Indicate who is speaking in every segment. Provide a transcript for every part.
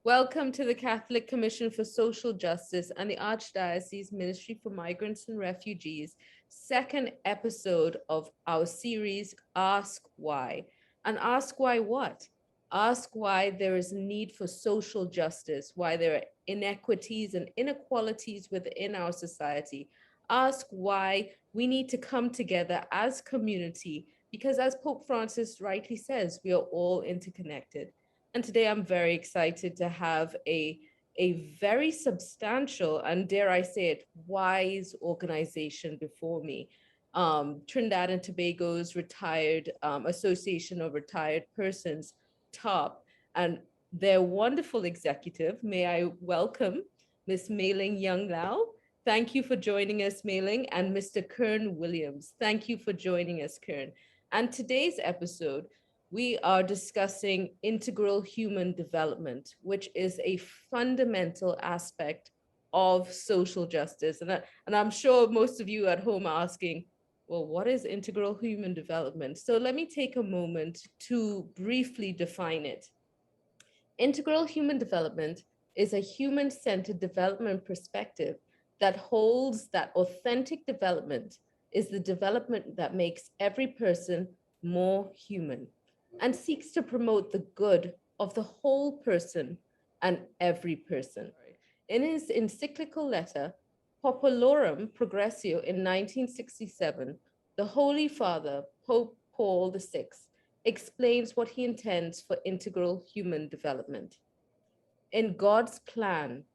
Speaker 1: Welcome to the Catholic Commission for Social Justice and the Archdiocese Ministry for Migrants and Refugees, second episode of our series, Ask Why. And ask why what? Ask why there is a need for social justice, why there are inequities and inequalities within our society. Ask why we need to come together as community, because as Pope Francis rightly says, we are all interconnected. And today I'm very excited to have a very substantial and, dare I say it, wise organization before me. Trinidad and Tobago's retired Association of Retired Persons, TOP, and their wonderful executive. May I welcome Ms. Mei-Ling Young Lau. Thank you for joining us, Mei-Ling, and Mr. Kern Williams. Thank you for joining us, Kern. And today's episode, we are discussing integral human development, which is a fundamental aspect of social justice. And I'm sure most of you at home are asking, well, what is integral human development? So let me take a moment to briefly define it. Integral human development is a human-centered development perspective that holds that authentic development is the development that makes every person more human, and seeks to promote the good of the whole person and every person. In his encyclical letter, Populorum Progressio in 1967, the Holy Father, Pope Paul VI, explains what he intends for integral human development. In God's plan,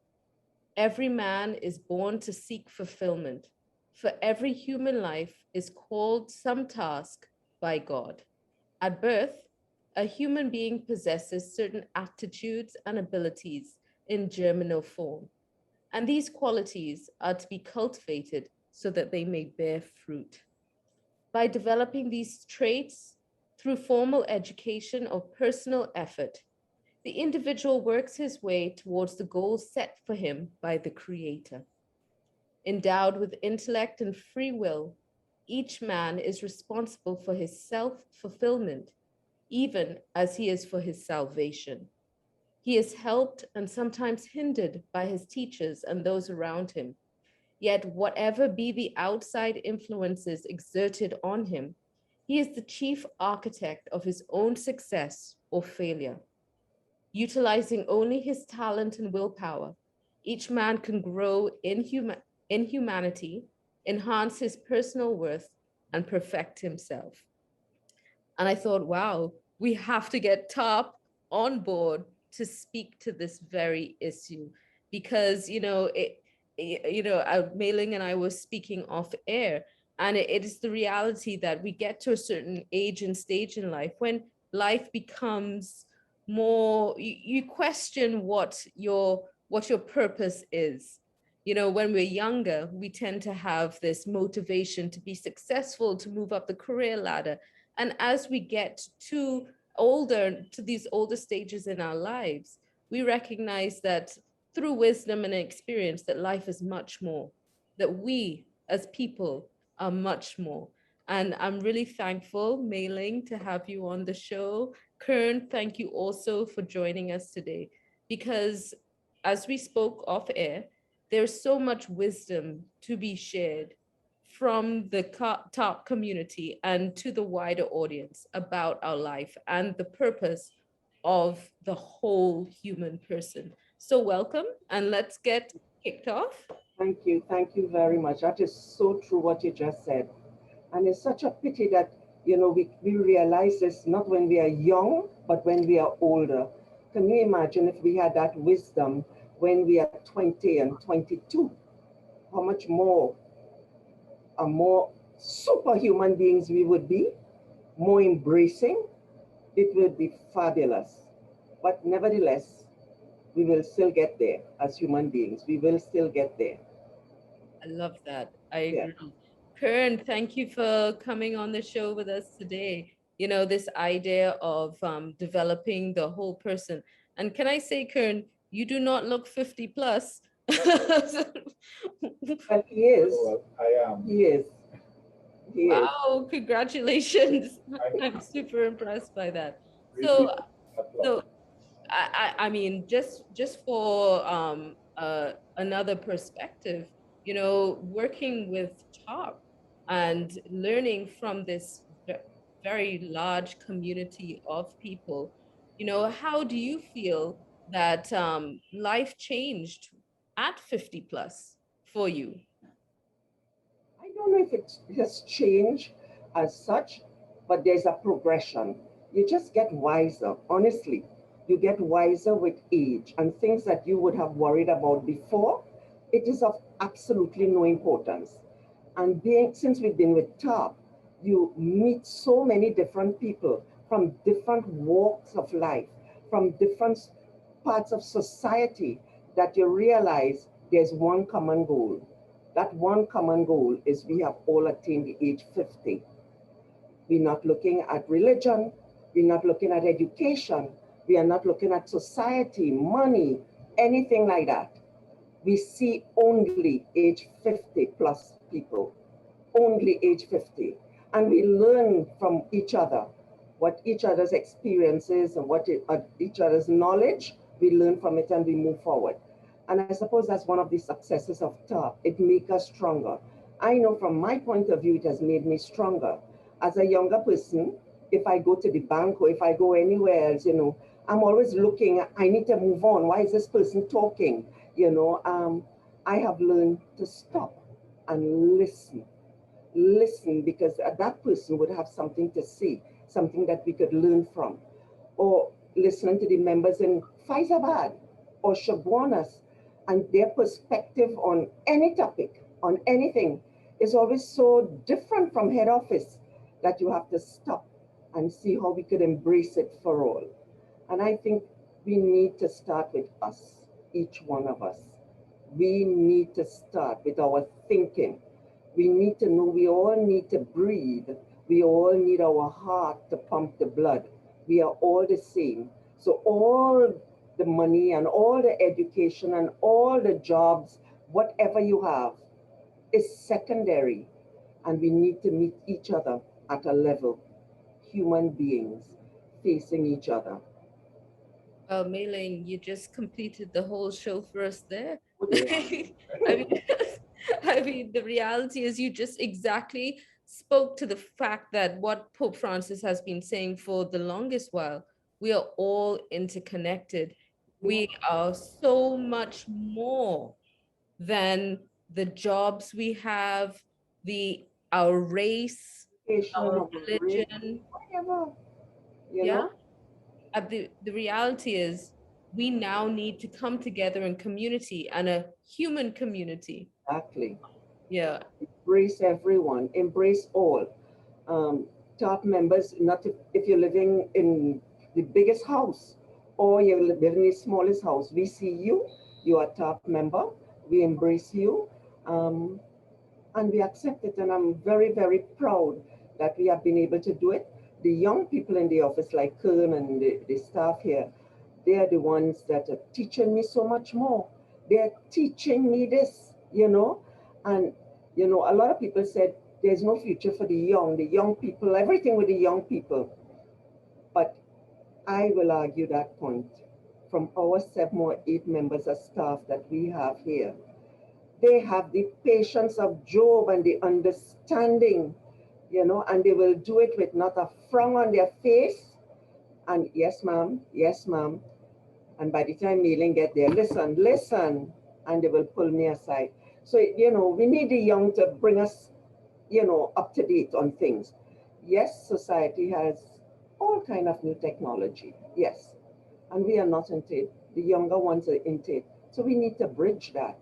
Speaker 1: every man is born to seek fulfillment, for every human life is called some task by God. At birth, a human being possesses certain aptitudes and abilities in germinal form, and these qualities are to be cultivated so that they may bear fruit. By developing these traits through formal education or personal effort, the individual works his way towards the goals set for him by the Creator. Endowed with intellect and free will, each man is responsible for his self-fulfillment, even as he is for his salvation. He is helped and sometimes hindered by his teachers and those around him. Yet whatever be the outside influences exerted on him, he is the chief architect of his own success or failure. Utilizing only his talent and willpower, each man can grow in humanity, enhance his personal worth, and perfect himself. And I thought, wow, we have to get TOP on board to speak to this very issue, because Mei-Ling and I were speaking off air, and it is the reality that we get to a certain age and stage in life when life becomes more, you question what your purpose is. When we're younger, we tend to have this motivation to be successful, to move up the career ladder. And as we get to these older stages in our lives, we recognize that through wisdom and experience that life is much more, that we as people are much more. And I'm really thankful, Mei-Ling, to have you on the show. Kern, thank you also for joining us today, because as we spoke off air, there's so much wisdom to be shared from the TOP community and to the wider audience about our life and the purpose of the whole human person. So welcome, and let's get kicked off.
Speaker 2: Thank you. Thank you very much. That is so true what you just said. And it's such a pity that, we realize this not when we are young, but when we are older. Can you imagine if we had that wisdom when we are 20 and 22? How much more superhuman beings we would be, more embracing. It would be fabulous. But nevertheless, we will still get there as human beings. We will still get there.
Speaker 1: I love that. I
Speaker 2: Yeah.
Speaker 1: agree. Kern, thank you for coming on the show with us today. This idea of developing the whole person. And can I say, Kern, you do not look 50 plus.
Speaker 2: Well, he is.
Speaker 3: Well, I am.
Speaker 2: He is. He is.
Speaker 1: Wow, congratulations. I'm super impressed by that.
Speaker 3: Really
Speaker 1: So,
Speaker 3: applause.
Speaker 1: so I mean, just for another perspective, you know, working with TARP and learning from this very large community of people, you know, how do you feel that life changed at 50 plus for you?
Speaker 2: I don't know if it has changed as such, but there's a progression. You just get wiser, honestly. You get wiser with age, and things that you would have worried about before, it is of absolutely no importance. And being, since we've been with TAP, you meet so many different people from different walks of life, from different parts of society, that you realize there's one common goal. That one common goal is we have all attained the age 50. We're not looking at religion, we're not looking at education, we are not looking at society, money, anything like that. We see only age 50 plus people, only age 50. And we learn from each other, what each other's experiences and each other's knowledge, we learn from it and we move forward. And I suppose that's one of the successes of TAP. It makes us stronger. I know from my point of view, it has made me stronger. As a younger person, if I go to the bank or if I go anywhere else, you know, I'm always looking, I need to move on. Why is this person talking? You know, I have learned to stop and listen, because that person would have something to say, something that we could learn from. Or listening to the members in Faizabad or Shabwanas and their perspective on any topic, on anything, is always so different from head office that you have to stop and see how we could embrace it for all. And I think we need to start with us, each one of us. We need to start with our thinking. We need to know we all need to breathe. We all need our heart to pump the blood. We are all the same. So all the money and all the education and all the jobs, whatever you have, is secondary. And we need to meet each other at a level, human beings facing each other.
Speaker 1: Well, Mailing, you just completed the whole show for us there.
Speaker 2: Oh dear.
Speaker 1: I mean, I mean, the reality is you just exactly spoke to the fact that what Pope Francis has been saying for the longest while, we are all interconnected.
Speaker 2: Yeah.
Speaker 1: We are so much more than the jobs we have, the our race,
Speaker 2: Education
Speaker 1: our
Speaker 2: of race,
Speaker 1: religion.
Speaker 2: whatever, you
Speaker 1: Yeah.
Speaker 2: know?
Speaker 1: The reality is we now need to come together in community and a human community.
Speaker 2: Exactly.
Speaker 1: Yeah.
Speaker 2: Embrace everyone, embrace all. Top members, not if you're living in the biggest house or you're living in the smallest house, we see you, you are a top member, we embrace you, um, and we accept it. And I'm very, very proud that we have been able to do it. The young people in the office, like Kern and the staff here, they are the ones that are teaching me so much more. They're teaching me this, you know. And, you know, a lot of people said there's no future for the young people, everything with the young people. But I will argue that point. From our 7 or 8 members of staff that we have here, they have the patience of Job and the understanding, you know, and they will do it with not a frown on their face. And yes, ma'am, yes, ma'am. And by the time Mailing get there, listen, listen, and they will pull me aside. So, you know, we need the young to bring us, you know, up to date on things. Yes, society has all kind of new technology. Yes. And we are not into it. The younger ones are into it. So we need to bridge that.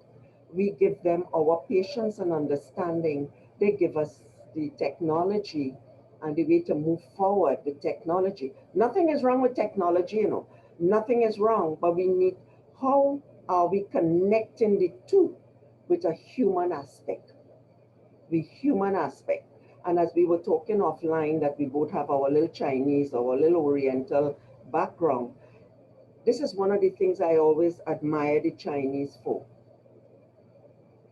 Speaker 2: We give them our patience and understanding. They give us the technology and the way to move forward with technology. Nothing is wrong with technology, you know. Nothing is wrong, but we need, how are we connecting the two with a human aspect? The human aspect. And as we were talking offline, that we both have our little Chinese, our little Oriental background, this is one of the things I always admire the Chinese for.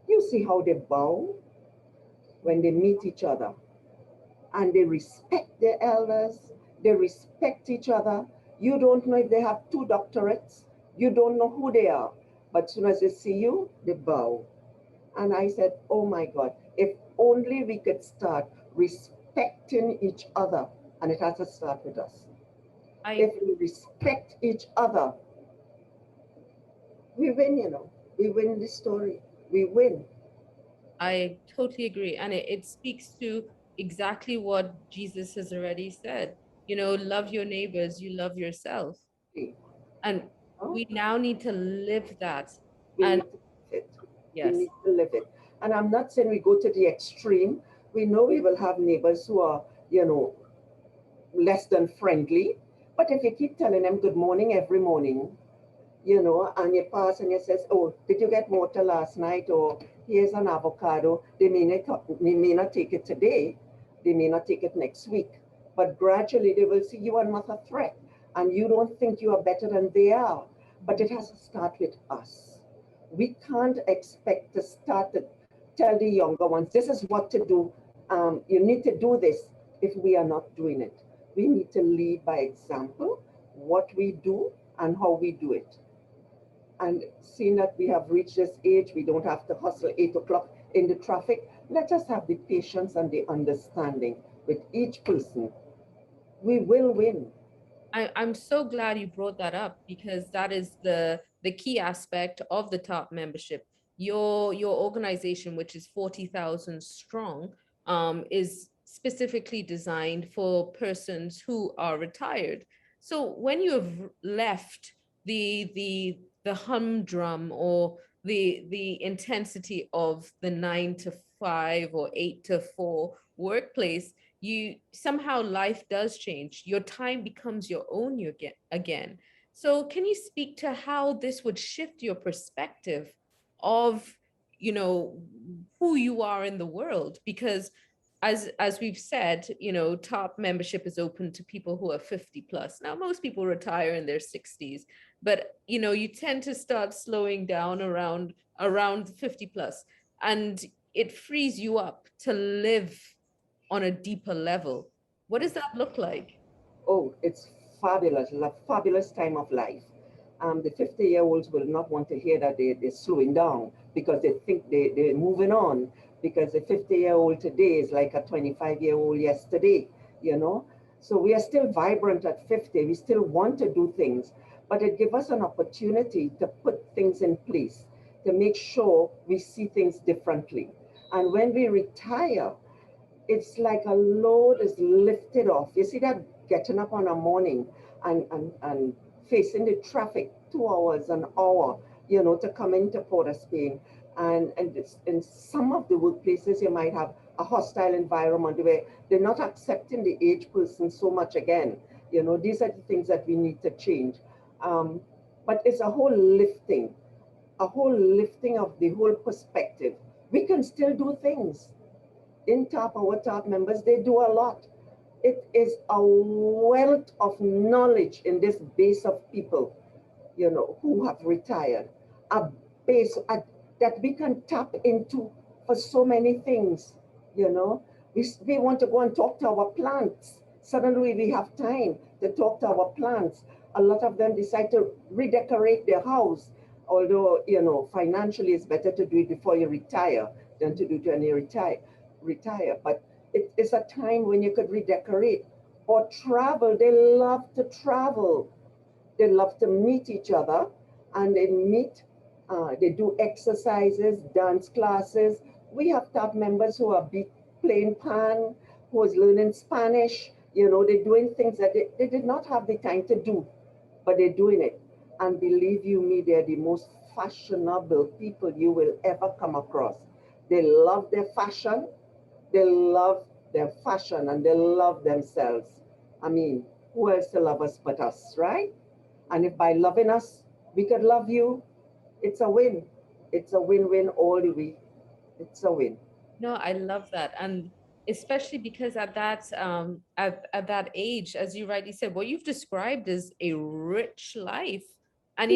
Speaker 2: You see how they bow when they meet each other, and they respect their elders, they respect each other. You don't know if they have 2 doctorates. You don't know who they are. But as soon as they see you, they bow. And I said, oh my God, if only we could start respecting each other. And it has to start with us.
Speaker 1: I
Speaker 2: If we respect each other, we win, We win the story. We win.
Speaker 1: I totally agree. And it speaks to exactly what Jesus has already said. Love your neighbors, you love yourself. And
Speaker 2: Huh?
Speaker 1: we now need to live that.
Speaker 2: We
Speaker 1: And
Speaker 2: need to live it. We
Speaker 1: yes,
Speaker 2: need to live it. And I'm not saying we go to the extreme. We know we will have neighbors who are, less than friendly. But if you keep telling them good morning every morning, and you pass and you says, oh, did you get water last night? Or here's an avocado. They may not take it today. They may not take it next week. But gradually they will see you are not a threat. And you don't think you are better than they are. But it has to start with us. We can't expect to start to tell the younger ones, this is what to do. You need to do this if we are not doing it. We need to lead by example, what we do and how we do it. And seeing that we have reached this age, we don't have to hustle 8 o'clock in the traffic. Let us have the patience and the understanding with each person. We will win.
Speaker 1: I'm so glad you brought that up, because that is the key aspect of the top membership. Your organization, which is 40,000 strong, is specifically designed for persons who are retired. So when you have left the humdrum or the intensity of the 9 to 5 or 8 to 4 workplace, you somehow life does change. Your time becomes your own again. So can you speak to how this would shift your perspective of, you know, who you are in the world? Because as we've said, top membership is open to people who are 50 plus. Now most people retire in their 60s, but you tend to start slowing down around 50 plus, and it frees you up to live on a deeper level. What does that look like?
Speaker 2: Oh, it's fabulous. It's a fabulous time of life. The 50-year-olds will not want to hear that they're slowing down because they think they're moving on, because the 50-year-old today is like a 25-year-old yesterday, you know. So we are still vibrant at 50. We still want to do things, but it gives us an opportunity to put things in place to make sure we see things differently. And when we retire, it's like a load is lifted off. You see that getting up on a morning and facing the traffic 2 hours, an hour, to come into Port of Spain. And in some of the workplaces, you might have a hostile environment where they're not accepting the aged person so much again. These are the things that we need to change. Um, but it's a whole lifting of the whole perspective. We can still do things in top, our top members, they do a lot. It is a wealth of knowledge in this base of people, who have retired. A base that we can tap into for so many things, you know. We want to go and talk to our plants. Suddenly we have time to talk to our plants. A lot of them decide to redecorate their house, although, financially it's better to do it before you retire than to do it when you retire. But it is a time when you could redecorate or travel. They love to travel. They love to meet each other, and they do exercises, dance classes. We have top members who are playing pan, who is learning Spanish. They're doing things that they did not have the time to do, but they're doing it. And believe you me, they're the most fashionable people you will ever come across. They love their fashion, they love their fashion, and they love themselves. I mean, who else to love us but us, right? And if by loving us, we could love you, it's a win. It's a win-win all the way. It's a win.
Speaker 1: No, I love that. And especially because at that age, as you rightly said, what you've described is a rich life. And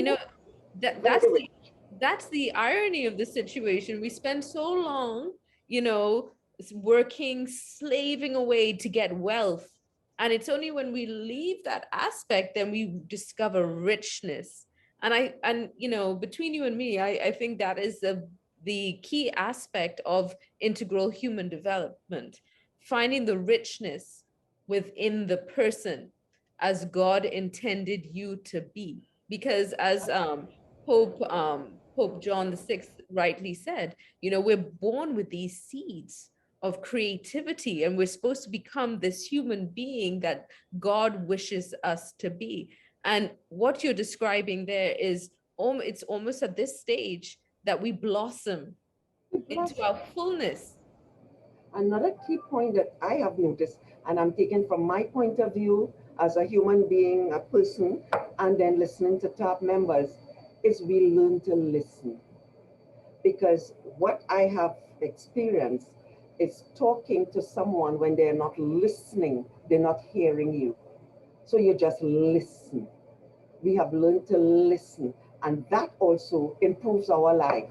Speaker 1: that
Speaker 2: Very rich.
Speaker 1: that's the irony of the situation. We spend so long, you know, working, slaving away to get wealth. And it's only when we leave that aspect then we discover richness. And you know, between you and me, I think that is the key aspect of integral human development, finding the richness within the person as God intended you to be. Because as Pope John VI rightly said, you know, we're born with these seeds of creativity, and we're supposed to become this human being that God wishes us to be. And what you're describing there is it's almost at this stage that we blossom into our fullness.
Speaker 2: Another key point that I have noticed, and I'm taking from my point of view as a human being, a person, and then listening to top members, is we learn to listen. Because what I have experienced is talking to someone when they're not listening, they're not hearing you. So you just listen. We have learned to listen, and that also improves our life.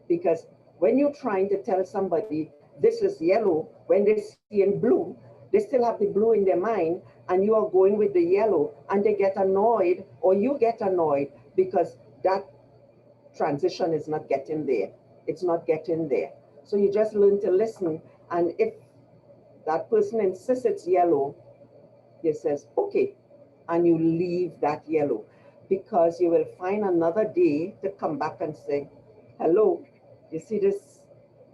Speaker 2: Because when you're trying to tell somebody this is yellow, when they see in blue, they still have the blue in their mind, and you are going with the yellow, and they get annoyed, or you get annoyed because that transition is not getting there. It's not getting there. So you just learn to listen, and if that person insists it's yellow, they says okay, and you leave that yellow, because you will find another day to come back and say, hello, you see this,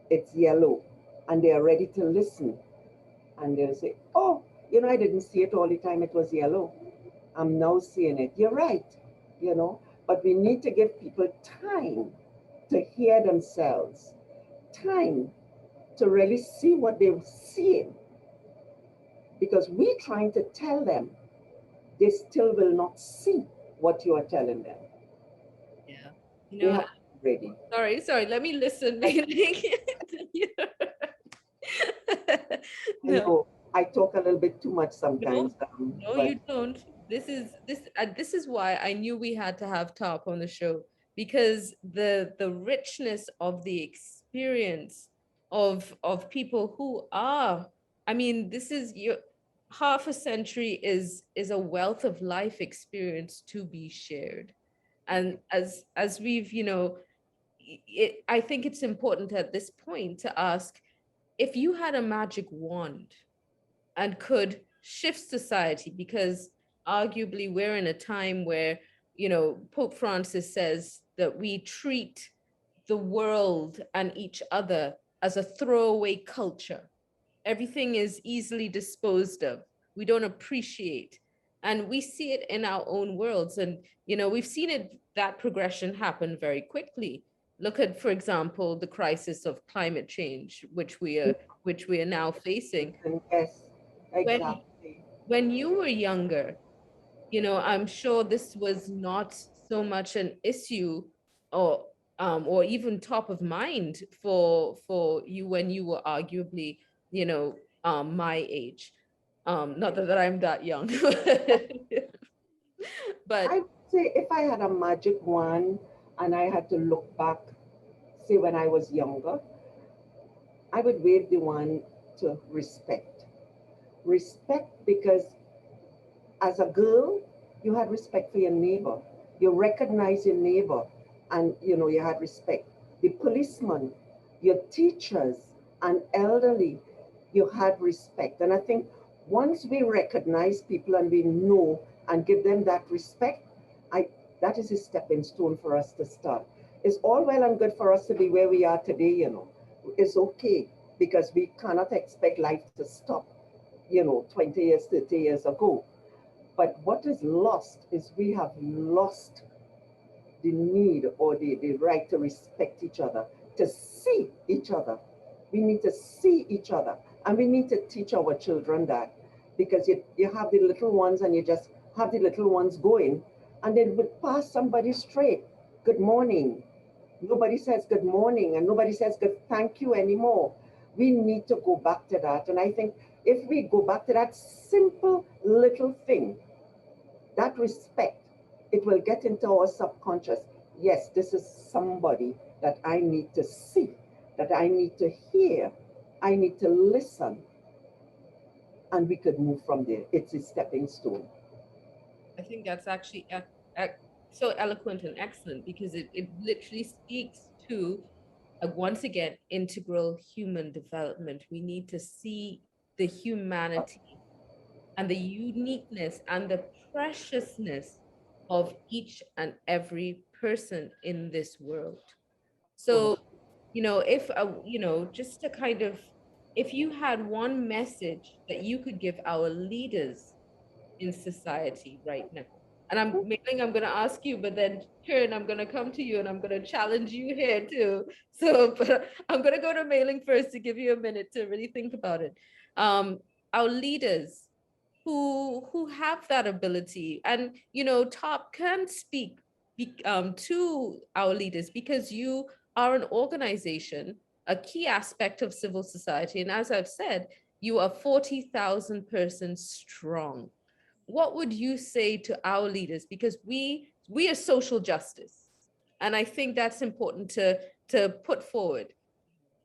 Speaker 2: it's yellow, and they are ready to listen, and they'll say, oh, you know, I didn't see it all the time, it was yellow, I'm now seeing it, you're right, you know. But we need to give people time to hear themselves, time to really see what they're seeing, because we're trying to tell them, they still will not see what you are telling them.
Speaker 1: Yeah. You
Speaker 2: They
Speaker 1: know,
Speaker 2: have to be ready.
Speaker 1: sorry, let me listen.
Speaker 2: I
Speaker 1: No,
Speaker 2: know I talk a little bit too much
Speaker 1: no,
Speaker 2: sometimes,
Speaker 1: no,
Speaker 2: but
Speaker 1: you don't. This is why I knew we had to have Top on the show, because the richness of the experience of people who are, I mean, this is your half a century is a wealth of life experience to be shared. And as we've, you know, I think it's important at this point to ask, if you had a magic wand and could shift society, because arguably we're in a time where, you know, Pope Francis says that we treat the world and each other as a throwaway culture. Everything is easily disposed of. We don't appreciate. And we see it in our own worlds. And, you know, we've seen it, that progression happen very quickly. Look at, for example, the crisis of climate change, which we are now facing.
Speaker 2: yes,
Speaker 1: When
Speaker 2: exactly.
Speaker 1: when you were younger, you know, I'm sure this was not so much an issue, or even top of mind for you when you were arguably, you know, my age. Not that I'm that young, but
Speaker 2: I'd say if I had a magic wand and I had to look back, say when I was younger, I would wave the wand to respect. Respect, because as a girl, you had respect for your neighbor. You recognize your neighbor, and you know you had respect. The policeman, your teachers, and elderly, you had respect. And I think once we recognize people and we know and give them that respect, I that is a stepping stone for us to start. It's all well and good for us to be where we are today, you know. It's okay, because we cannot expect life to stop, you know, 20 years, 30 years ago. But what is lost is we have lost the need or the right to respect each other, to see each other. We need to see each other. And we need to teach our children that, because you have the little ones and you just have the little ones going, and they would pass somebody straight. Good morning. Nobody says good morning, and nobody says good thank you anymore. We need to go back to that. And I think if we go back to that simple little thing, that respect, it will get into our subconscious. Yes, this is somebody that I need to see, that I need to hear, I need to listen. and we could move from there. It's a stepping stone.
Speaker 1: I think that's actually so eloquent and excellent because it literally speaks to, once again, integral human development. We need to see the humanity and the uniqueness and the preciousness of each and every person in this world. So,
Speaker 2: Absolutely.
Speaker 1: if, just to kind of, if you had one message that you could give our leaders in society right now, and I'm going to ask you, but then Karen, I'm going to come to you and I'm going to challenge you here too. So, but I'm going to go to Mailing first to give you a minute to really think about it. Our leaders who have that ability, and Top can speak to our leaders because you are an organization, a key aspect of civil society, and as I've said, you are 40,000 persons strong. What would you say to our leaders, because we are social justice, and I think that's important to put forward.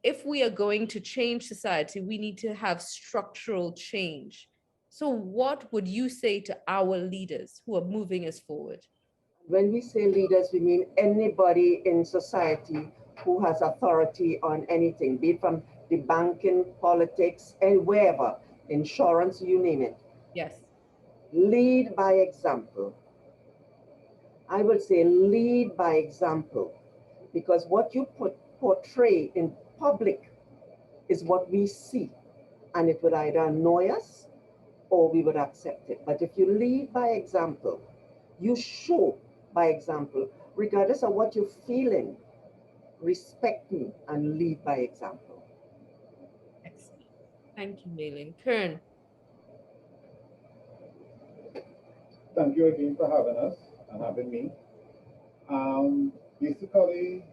Speaker 1: If we are going to change society, we need to have structural change. So what would you say to our leaders who are moving us forward?
Speaker 2: When we say leaders, we mean anybody in society who has authority on anything, be it from the banking, politics, and wherever, insurance, you name it.
Speaker 1: Yes.
Speaker 2: Lead by example. I will say lead by example, because what you portray in public is what we see, and it would either annoy us or we would accept it. But if you lead by example, you show by example, regardless of what you're feeling, respect me and lead by example.
Speaker 1: Excellent. Thank you, Malin. Kern.
Speaker 3: Thank you again for having us and having me. Basically,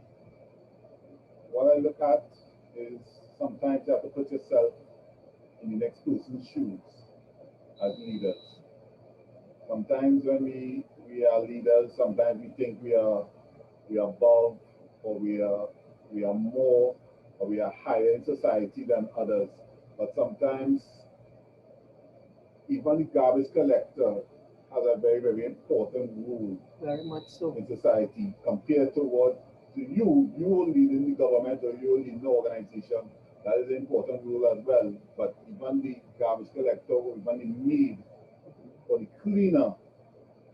Speaker 3: what I look at is sometimes you have to put yourself in the next person's shoes as leaders. Sometimes when we are leaders, sometimes we think we are above, or we are more, or we are higher in society than others. But sometimes even the garbage collector has a very, very important role
Speaker 2: Very much so.
Speaker 3: in society compared to what to you will lead in the government or you will lead in the organization. That is an important role as well. But even the garbage collector or even the maid or the cleaner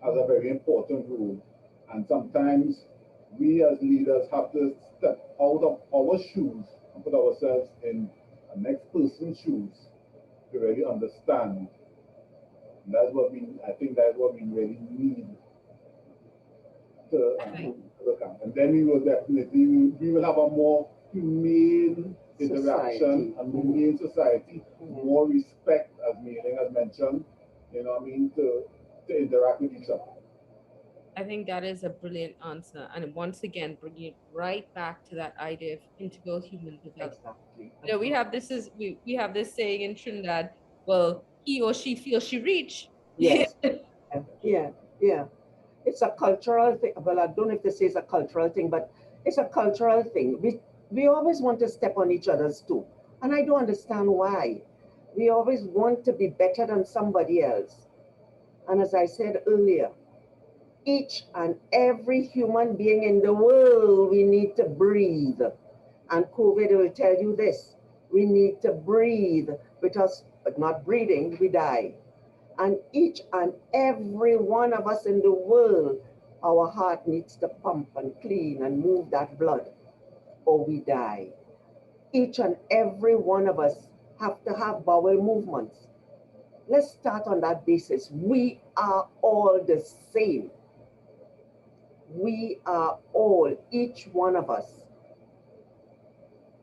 Speaker 3: has a very important role. And sometimes we as leaders have to step out of our shoes and put ourselves in the next person's shoes to really understand. And that's what I think that's what we really need to look at. And then we will definitely, we will have a more humane interaction
Speaker 2: Society.
Speaker 3: and humane society, more respect, as Mailing has mentioned, you know what I mean, to interact with each other.
Speaker 1: I think that is a brilliant answer. And once again, bringing it right back to that idea of integral human development.
Speaker 2: Exactly.
Speaker 1: We have this saying in Trinidad, well, he or she feels she reach.
Speaker 2: Yes. Yeah. Yeah. It's a cultural thing. Well, I don't know if this is a cultural thing, but it's a cultural thing. We always want to step on each other's toe. And I don't understand why. We always want to be better than somebody else. And as I said earlier, each and every human being in the world, we need to breathe. And COVID will tell you this. We need to breathe because not breathing, we die. And each and every one of us in the world, our heart needs to pump and clean and move that blood, or we die. Each and every one of us have to have bowel movements. Let's start on that basis. We are all the same. We are all, each one of us.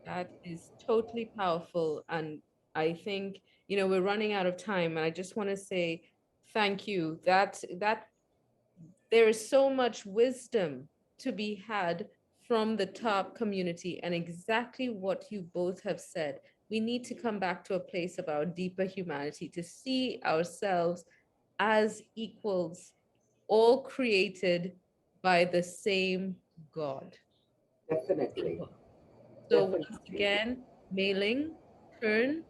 Speaker 1: That is totally powerful. And I think, we're running out of time. And I just want to say thank you. That there is so much wisdom to be had from the top community, and exactly what you both have said. We need to come back to a place of our deeper humanity, to see ourselves as equals, all created by the same God.
Speaker 2: Definitely.
Speaker 1: Simple. So once
Speaker 2: Definitely.
Speaker 1: again, Mailing, Kern,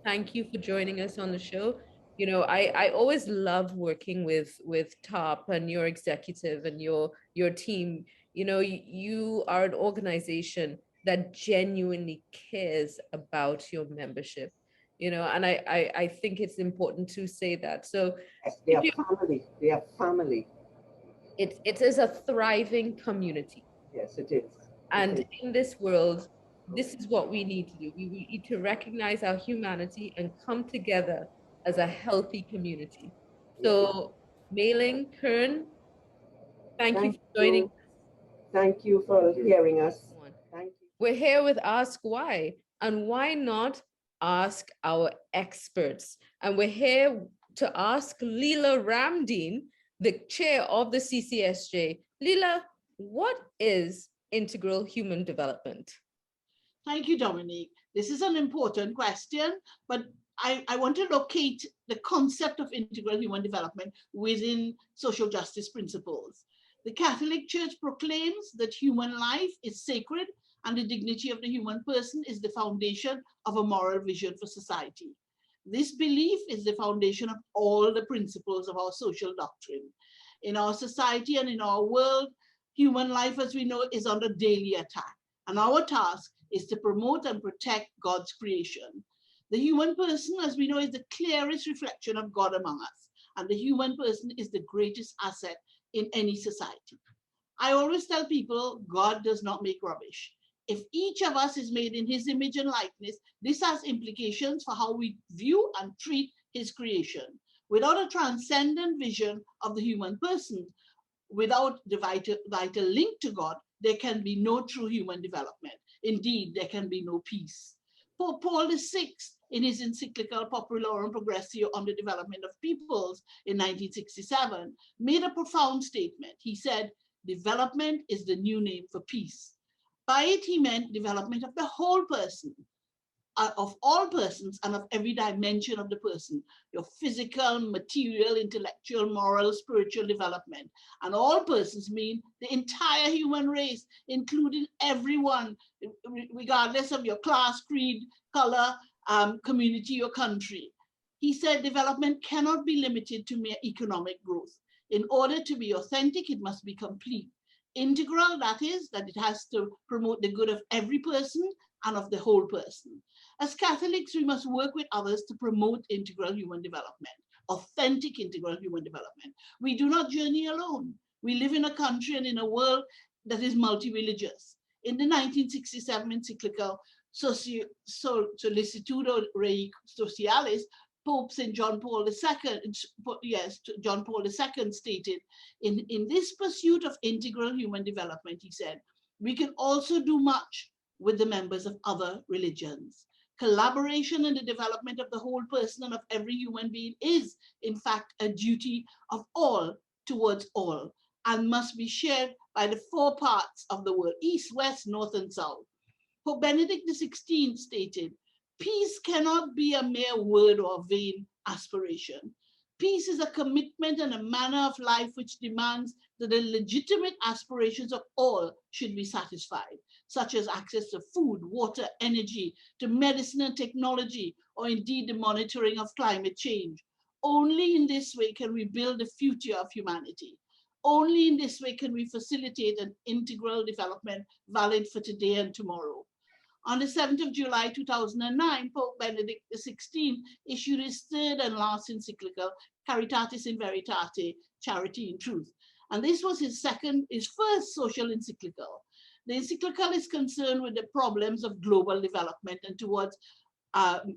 Speaker 1: Thank you for joining us on the show. You know, I always love working with TOP and your executive and your team. You know, you are an organization that genuinely cares about your membership. You know, and I think it's important to say that. So
Speaker 2: Yes, they
Speaker 1: if
Speaker 2: are
Speaker 1: you
Speaker 2: family. They are family.
Speaker 1: it is a thriving community.
Speaker 2: Yes, it is. It
Speaker 1: And
Speaker 2: is.
Speaker 1: in this world, this is what we need to do. We need to recognize our humanity and come together as a healthy community.
Speaker 2: Yes.
Speaker 1: So, Mailing, Kern, thank you
Speaker 2: Thank
Speaker 1: for joining
Speaker 2: you. Thank you for hearing us.
Speaker 1: us.
Speaker 2: Thank you.
Speaker 1: We're here with Ask Why, and why not ask our experts? And we're here to ask Leela Ramdeen, the chair of the CCSJ. Leela, what is integral human development?
Speaker 4: Thank you, Dominique. This is an important question, but I want to locate the concept of integral human development within social justice principles. The Catholic Church proclaims that human life is sacred and the dignity of the human person is the foundation of a moral vision for society. This belief is the foundation of all the principles of our social doctrine. In our society and in our world, human life, as we know, is under daily attack. And our task is to promote and protect God's creation. The human person, as we know, is the clearest reflection of God among us. And the human person is the greatest asset in any society. I always tell people, God does not make rubbish. If each of us is made in his image and likeness, this has implications for how we view and treat his creation. Without a transcendent vision of the human person, without the vital link to God, there can be no true human development. Indeed, there can be no peace. Pope Paul VI, in his encyclical Populorum Progressio on the Development of Peoples in 1967, made a profound statement. He said, development is the new name for peace. By it, he meant development of the whole person, of all persons and of every dimension of the person, your physical, material, intellectual, moral, spiritual development. And all persons mean the entire human race, including everyone, regardless of your class, creed, color, community, or country. He said development cannot be limited to mere economic growth. In order to be authentic, it must be complete. Integral, that is, that it has to promote the good of every person and of the whole person. As Catholics, we must work with others to promote integral human development, authentic integral human development. We do not journey alone. We live in a country and in a world that is multi-religious. In the 1967 encyclical Solicitudo Rei Socialis, Pope St. John Paul II, yes, John Paul II stated, in this pursuit of integral human development, he said, we can also do much with the members of other religions. Collaboration in the development of the whole person and of every human being is, in fact, a duty of all towards all and must be shared by the four parts of the world, East, West, North, and South. Pope Benedict XVI stated, peace cannot be a mere word or vain aspiration. Peace is a commitment and a manner of life which demands that the legitimate aspirations of all should be satisfied, such as access to food, water, energy, to medicine and technology, or indeed the monitoring of climate change. Only in this way can we build the future of humanity. Only in this way can we facilitate an integral development valid for today and tomorrow. On the 7th of July 2009, Pope Benedict XVI issued his third and last encyclical, Caritatis in Veritate, Charity in Truth. And this was his first social encyclical. The encyclical is concerned with the problems of global development and towards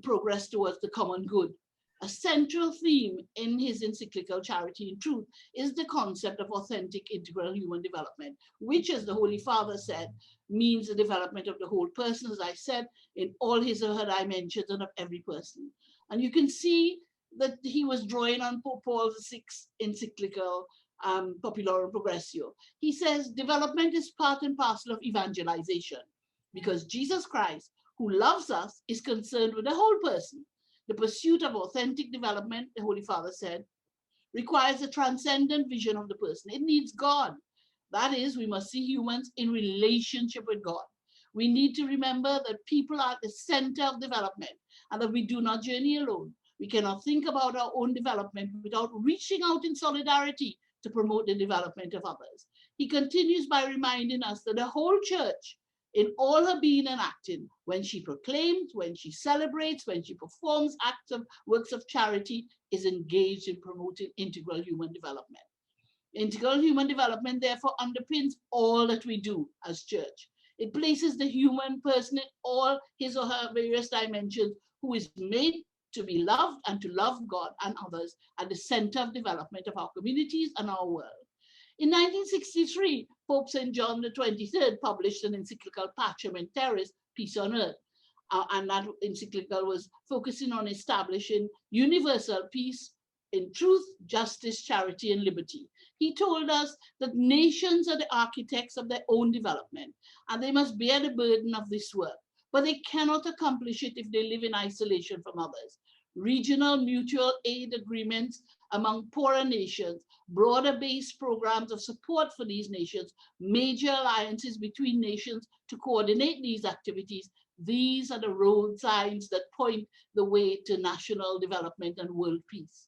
Speaker 4: progress towards the common good. A central theme in his encyclical Charity in Truth is the concept of authentic integral human development, which, as the Holy Father said, means the development of the whole person, as I said, in all his or her dimensions and of every person. And you can see that he was drawing on Pope Paul VI encyclical Populorum Progressio. He says development is part and parcel of evangelization because Jesus Christ, who loves us, is concerned with the whole person. The pursuit of authentic development, the Holy Father said, requires a transcendent vision of the person. It needs God. That is, we must see humans in relationship with God. We need to remember that people are at the center of development and that we do not journey alone. We cannot think about our own development without reaching out in solidarity to promote the development of others. He continues by reminding us that the whole church, in all her being and acting, when she proclaims, when she celebrates, when she performs acts of works of charity, is engaged in promoting integral human development. Integral human development therefore underpins all that we do as church. It places the human person in all his or her various dimensions, who is made to be loved and to love God and others at the center of development of our communities and our world. In 1963, Pope St. John the 23rd published an encyclical, Pacem in Terris, Peace on Earth. And that encyclical was focusing on establishing universal peace in truth, justice, charity, and liberty. He told us that nations are the architects of their own development, and they must bear the burden of this work, but they cannot accomplish it if they live in isolation from others. Regional mutual aid agreements among poorer nations, broader-based programs of support for these nations, major alliances between nations to coordinate these activities, these are the road signs that point the way to national development and world peace.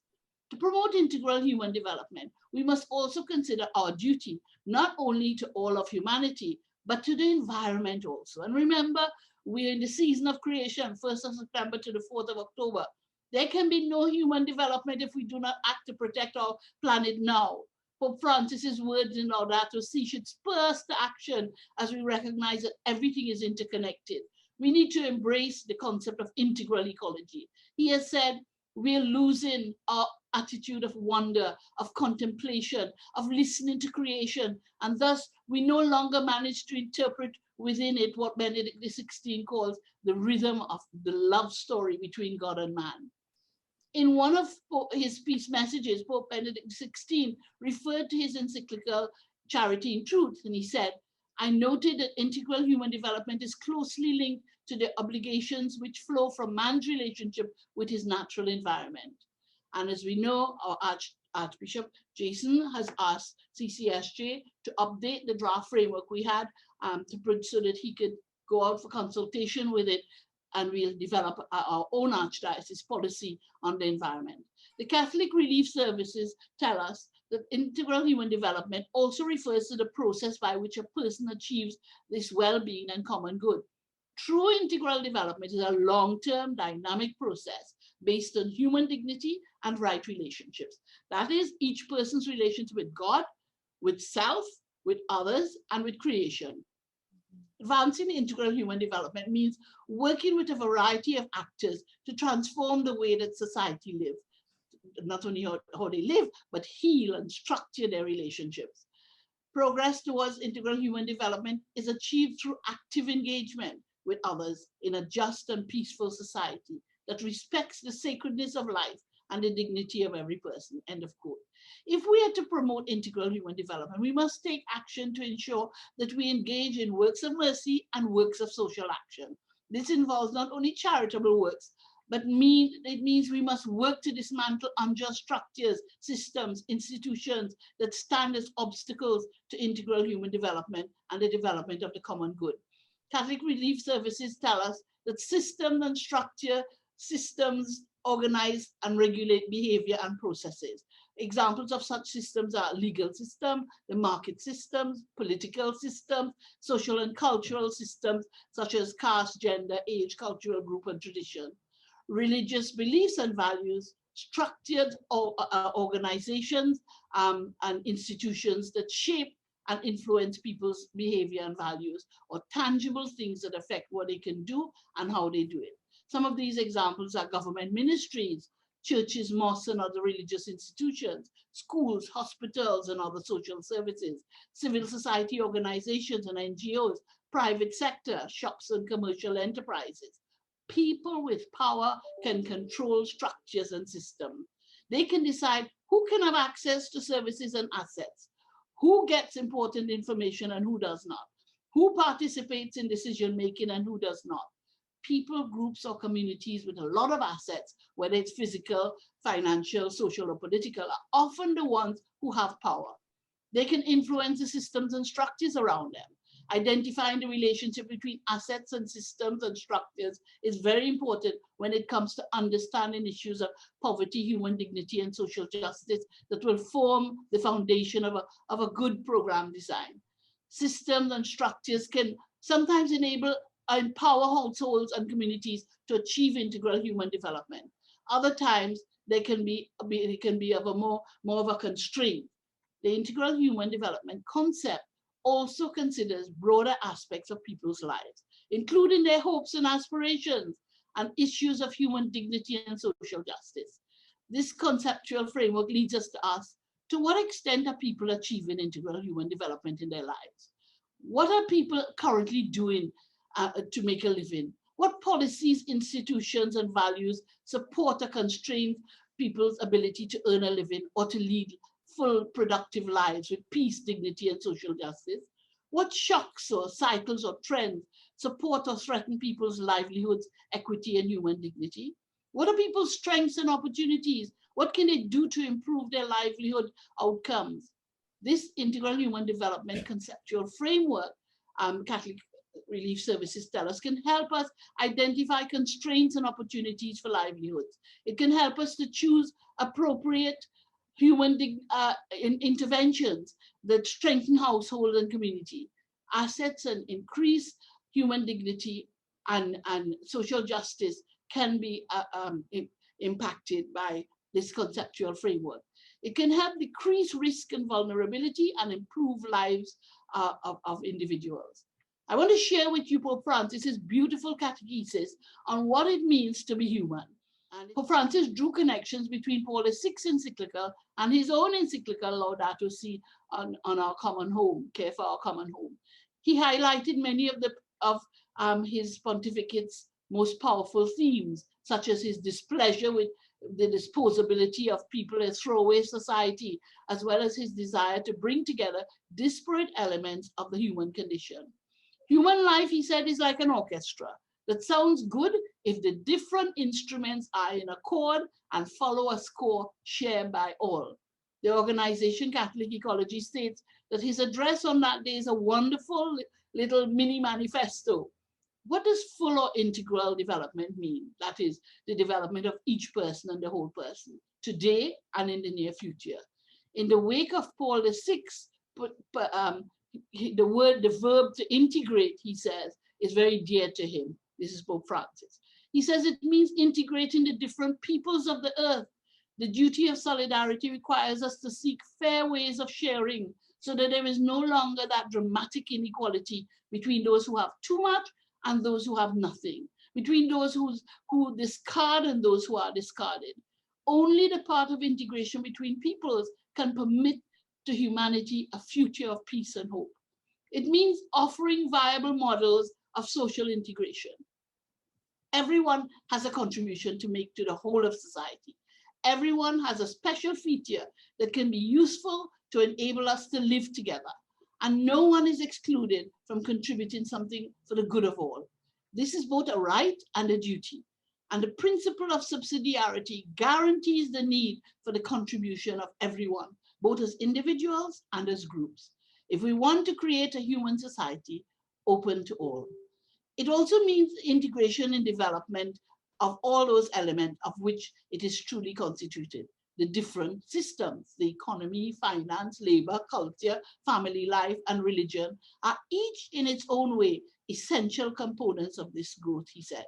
Speaker 4: To promote integral human development, we must also consider our duty, not only to all of humanity, but to the environment also. And remember, we're in the season of creation, 1st of September to the 4th of October. There can be no human development if we do not act to protect our planet now. Pope Francis's words in Laudato Si should spur us to action as we recognize that everything is interconnected. We need to embrace the concept of integral ecology. He has said, we're losing our attitude of wonder, of contemplation, of listening to creation, and thus we no longer manage to interpret within it what Benedict XVI calls the rhythm of the love story between God and man. In one of his peace messages, Pope Benedict XVI referred to his encyclical Charity in Truth, and he said, I noted that integral human development is closely linked to the obligations which flow from man's relationship with his natural environment. And as we know, our Archbishop Jason has asked CCSJ to update the draft framework we had so that he could go out for consultation with it, and we'll develop our own archdiocese policy on the environment. The Catholic Relief Services tell us that integral human development also refers to the process by which a person achieves this well-being and common good. True integral development is a long-term dynamic process based on human dignity and right relationships. That is, each person's relationship with God, with self, with others, and with creation. Advancing integral human development means working with a variety of actors to transform the way that society lives, not only how they live, but heal and structure their relationships. Progress towards integral human development is achieved through active engagement with others in a just and peaceful society that respects the sacredness of life and the dignity of every person, end of quote. If we are to promote integral human development, we must take action to ensure that we engage in works of mercy and works of social action. This involves not only charitable works, but it means we must work to dismantle unjust structures, systems, institutions that stand as obstacles to integral human development and the development of the common good. Catholic Relief Services tell us that systems organize and regulate behavior and processes. Examples of such systems are legal system, the market systems, political systems, social and cultural systems, such as caste, gender, age, cultural group, and tradition. Religious beliefs and values, structured organizations and institutions that shape and influence people's behavior and values, or tangible things that affect what they can do and how they do it. Some of these examples are government ministries, churches, mosques, and other religious institutions, schools, hospitals, and other social services, civil society organizations and NGOs, private sector, shops and commercial enterprises. People with power can control structures and systems. They can decide who can have access to services and assets, who gets important information and who does not, who participates in decision-making and who does not. People, groups, or communities with a lot of assets, whether it's physical, financial, social, or political, are often the ones who have power. They can influence the systems and structures around them. Identifying the relationship between assets and systems and structures is very important when it comes to understanding issues of poverty, human dignity, and social justice that will form the foundation of a good program design. Systems and structures can sometimes enable and empower households and communities to achieve integral human development. Other times, they can be of a more of a constraint. The integral human development concept also considers broader aspects of people's lives, including their hopes and aspirations and issues of human dignity and social justice. This conceptual framework leads us to ask, to what extent are people achieving integral human development in their lives? What are people currently doing to make a living? What policies, institutions, and values support or constrain people's ability to earn a living or to lead full productive lives with peace, dignity, and social justice? What shocks or cycles or trends support or threaten people's livelihoods, equity, and human dignity? What are people's strengths and opportunities? What can they do to improve their livelihood outcomes? This integral human development conceptual framework, Catholic Relief Services tell us, can help us identify constraints and opportunities for livelihoods. It can help us to choose appropriate human interventions that strengthen household and community, assets, and increase human dignity and social justice can be impacted by this conceptual framework. It can help decrease risk and vulnerability and improve lives of individuals. I want to share with you Pope Francis's beautiful catechesis on what it means to be human. And Pope Francis drew connections between Paul VI's encyclical and his own encyclical Laudato Si on our common home, care for our common home. He highlighted many of his pontificate's most powerful themes, such as his displeasure with the disposability of people in a throwaway society, as well as his desire to bring together disparate elements of the human condition. Human life, he said, is like an orchestra that sounds good if the different instruments are in accord and follow a score shared by all. The organization Catholic Ecology states that his address on that day is a wonderful little mini manifesto. What does full or integral development mean? That is, the development of each person and the whole person, today and in the near future. In the wake of Paul VI, the verb to integrate, he says, is very dear to him. This is Pope Francis. He says it means integrating the different peoples of the earth. The duty of solidarity requires us to seek fair ways of sharing so that there is no longer that dramatic inequality between those who have too much and those who have nothing, between those who discard and those who are discarded. Only the path of integration between peoples can permit to humanity a future of peace and hope. It means offering viable models of social integration. Everyone has a contribution to make to the whole of society. Everyone has a special feature that can be useful to enable us to live together. And no one is excluded from contributing something for the good of all. This is both a right and a duty. And the principle of subsidiarity guarantees the need for the contribution of everyone, both as individuals and as groups, if we want to create a human society open to all. It also means integration and development of all those elements of which it is truly constituted. The different systems, the economy, finance, labor, culture, family life, and religion are each in its own way essential components of this growth, he says.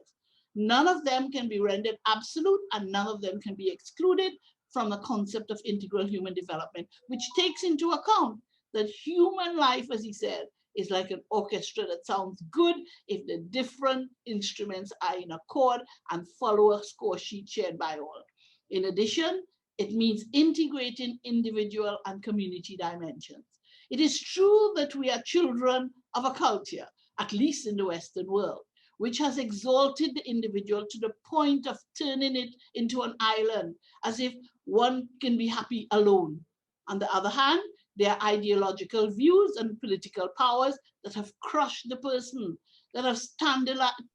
Speaker 4: None of them can be rendered absolute and none of them can be excluded from the concept of integral human development, which takes into account that human life, as he said, is like an orchestra that sounds good if the different instruments are in accord and follow a score sheet shared by all. In addition, it means integrating individual and community dimensions. It is true that we are children of a culture, at least in the Western world, which has exalted the individual to the point of turning it into an island, as if one can be happy alone. On the other hand, there are ideological views and political powers that have crushed the person, that have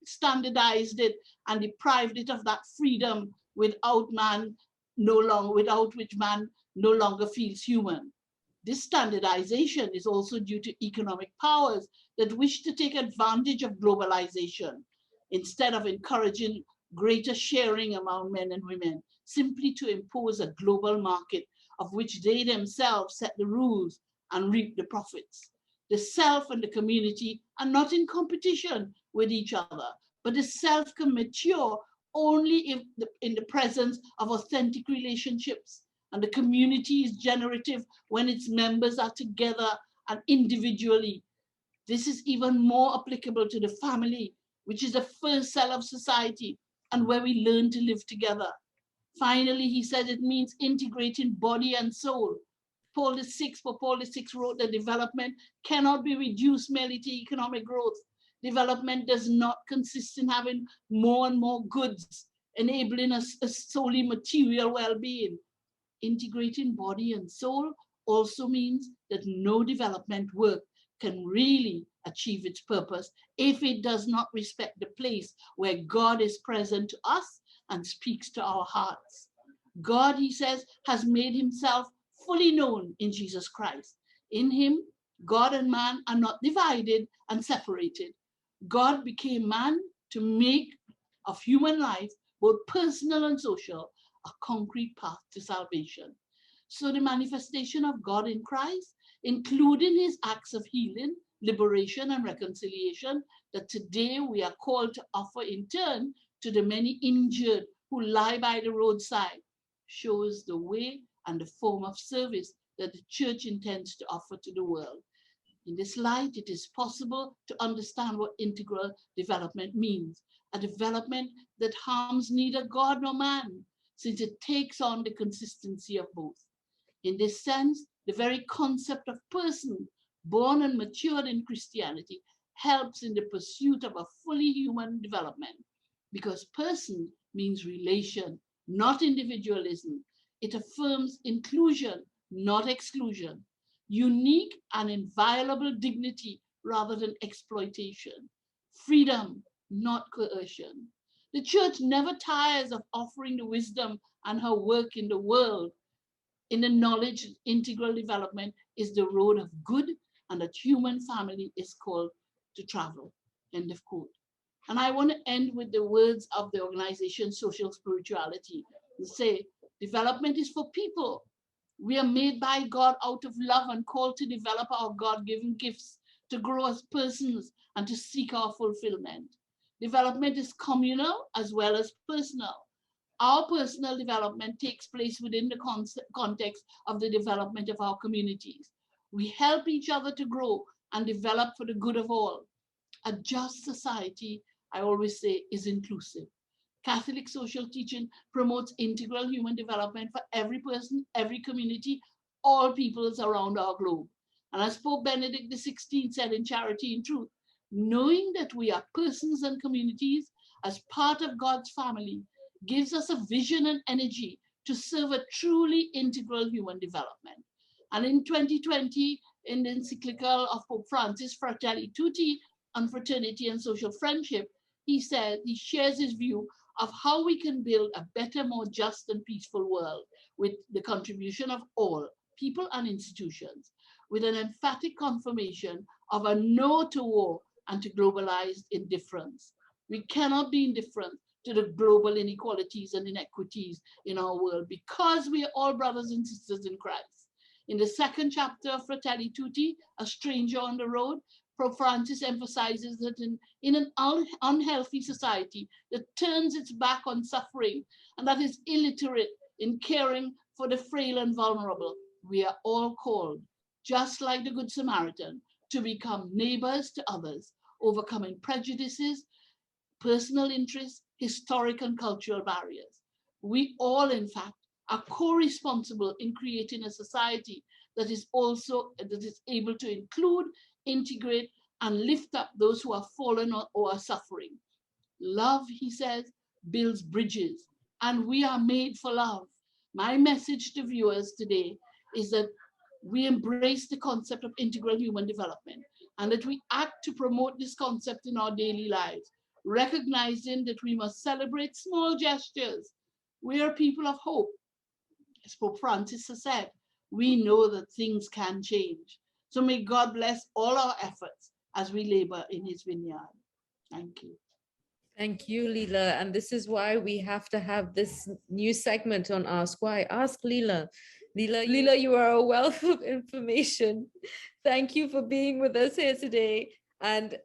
Speaker 4: standardized it and deprived it of that freedom without which man no longer feels human. This standardization is also due to economic powers that wish to take advantage of globalization instead of encouraging greater sharing among men and women, simply to impose a global market of which they themselves set the rules and reap the profits. The self and the community are not in competition with each other, but the self can mature only in the presence of authentic relationships. And the community is generative when its members are together and individually. This is even more applicable to the family, which is the first cell of society and where we learn to live together. Finally, he said it means integrating body and soul. Paul VI wrote that development cannot be reduced merely to economic growth. Development does not consist in having more and more goods, enabling us a solely material well-being. Integrating body and soul also means that no development work can really achieve its purpose if it does not respect the place where God is present to us and speaks to our hearts. God, he says, has made himself fully known in Jesus Christ. In him, God and man are not divided and separated. God became man to make of human life, both personal and social, a concrete path to salvation. So the manifestation of God in Christ, including his acts of healing, liberation, and reconciliation, that today we are called to offer in turn to the many injured who lie by the roadside, shows the way and the form of service that the church intends to offer to the world. In this light, it is possible to understand what integral development means, a development that harms neither God nor man, since it takes on the consistency of both. In this sense, the very concept of person, born and matured in Christianity, helps in the pursuit of a fully human development, because person means relation, not individualism. It affirms inclusion, not exclusion, unique and inviolable dignity rather than exploitation, freedom, not coercion. The church never tires of offering the wisdom and her work in the world, in the knowledge that integral development is the road of good and that human family is called to travel. End of quote. And I want to end with the words of the organization Social Spirituality. They say, development is for people. We are made by God out of love and called to develop our God-given gifts, to grow as persons and to seek our fulfillment. Development is communal as well as personal. Our personal development takes place within the context of the development of our communities. We help each other to grow and develop for the good of all. A just society, I always say, is inclusive. Catholic social teaching promotes integral human development for every person, every community, all peoples around our globe. And as Pope Benedict XVI said in Charity in Truth, knowing that we are persons and communities as part of God's family gives us a vision and energy to serve a truly integral human development. And in 2020, in the encyclical of Pope Francis, Fratelli Tutti, on fraternity and social friendship, he said he shares his view of how we can build a better, more just and peaceful world with the contribution of all, people and institutions, with an emphatic confirmation of a no to war and to globalized indifference. We cannot be indifferent to the global inequalities and inequities in our world because we are all brothers and sisters in Christ. In the second chapter of Fratelli Tutti, A Stranger on the Road, Pope Francis emphasizes that in an unhealthy society that turns its back on suffering and that is illiterate in caring for the frail and vulnerable, we are all called, just like the Good Samaritan, to become neighbors to others, overcoming prejudices, personal interests, historic and cultural barriers. We all, in fact, are co-responsible in creating a society that is able to include, integrate, and lift up those who are fallen or are suffering. Love, he says, builds bridges, and we are made for love. My message to viewers today is that we embrace the concept of integral human development and that we act to promote this concept in our daily lives, recognizing that we must celebrate small gestures. We are people of hope. As Pope Francis has said, we know that things can change. So may God bless all our efforts as we labor in his vineyard. Thank you.
Speaker 1: Thank you, Leela. And this is why we have to have this new segment on Ask Why. Ask Leela. Leela, you are a wealth of information. Thank you for being with us here today. And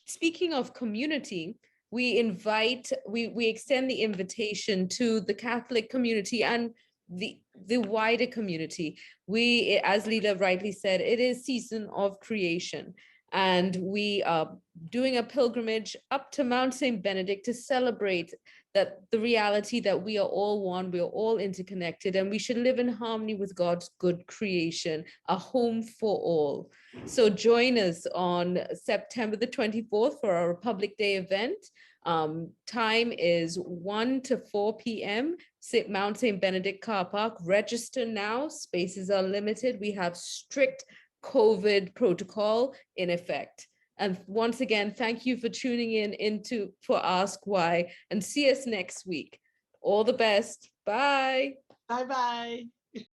Speaker 1: speaking of community, we extend the invitation to the Catholic community and the wider community. We, as Leela rightly said, it is season of creation. And we are doing a pilgrimage up to Mount St. Benedict to celebrate that the reality that we are all one, we are all interconnected, and we should live in harmony with God's good creation, a home for all. So join us on September the 24th for our Republic Day event. Time is 1 to 4 p.m. Mount St. Benedict Car Park. Register now. Spaces are limited. We have strict COVID protocol in effect. And once again, thank you for tuning in for Ask Why, and see us next week. All the best. Bye.
Speaker 4: Bye-bye.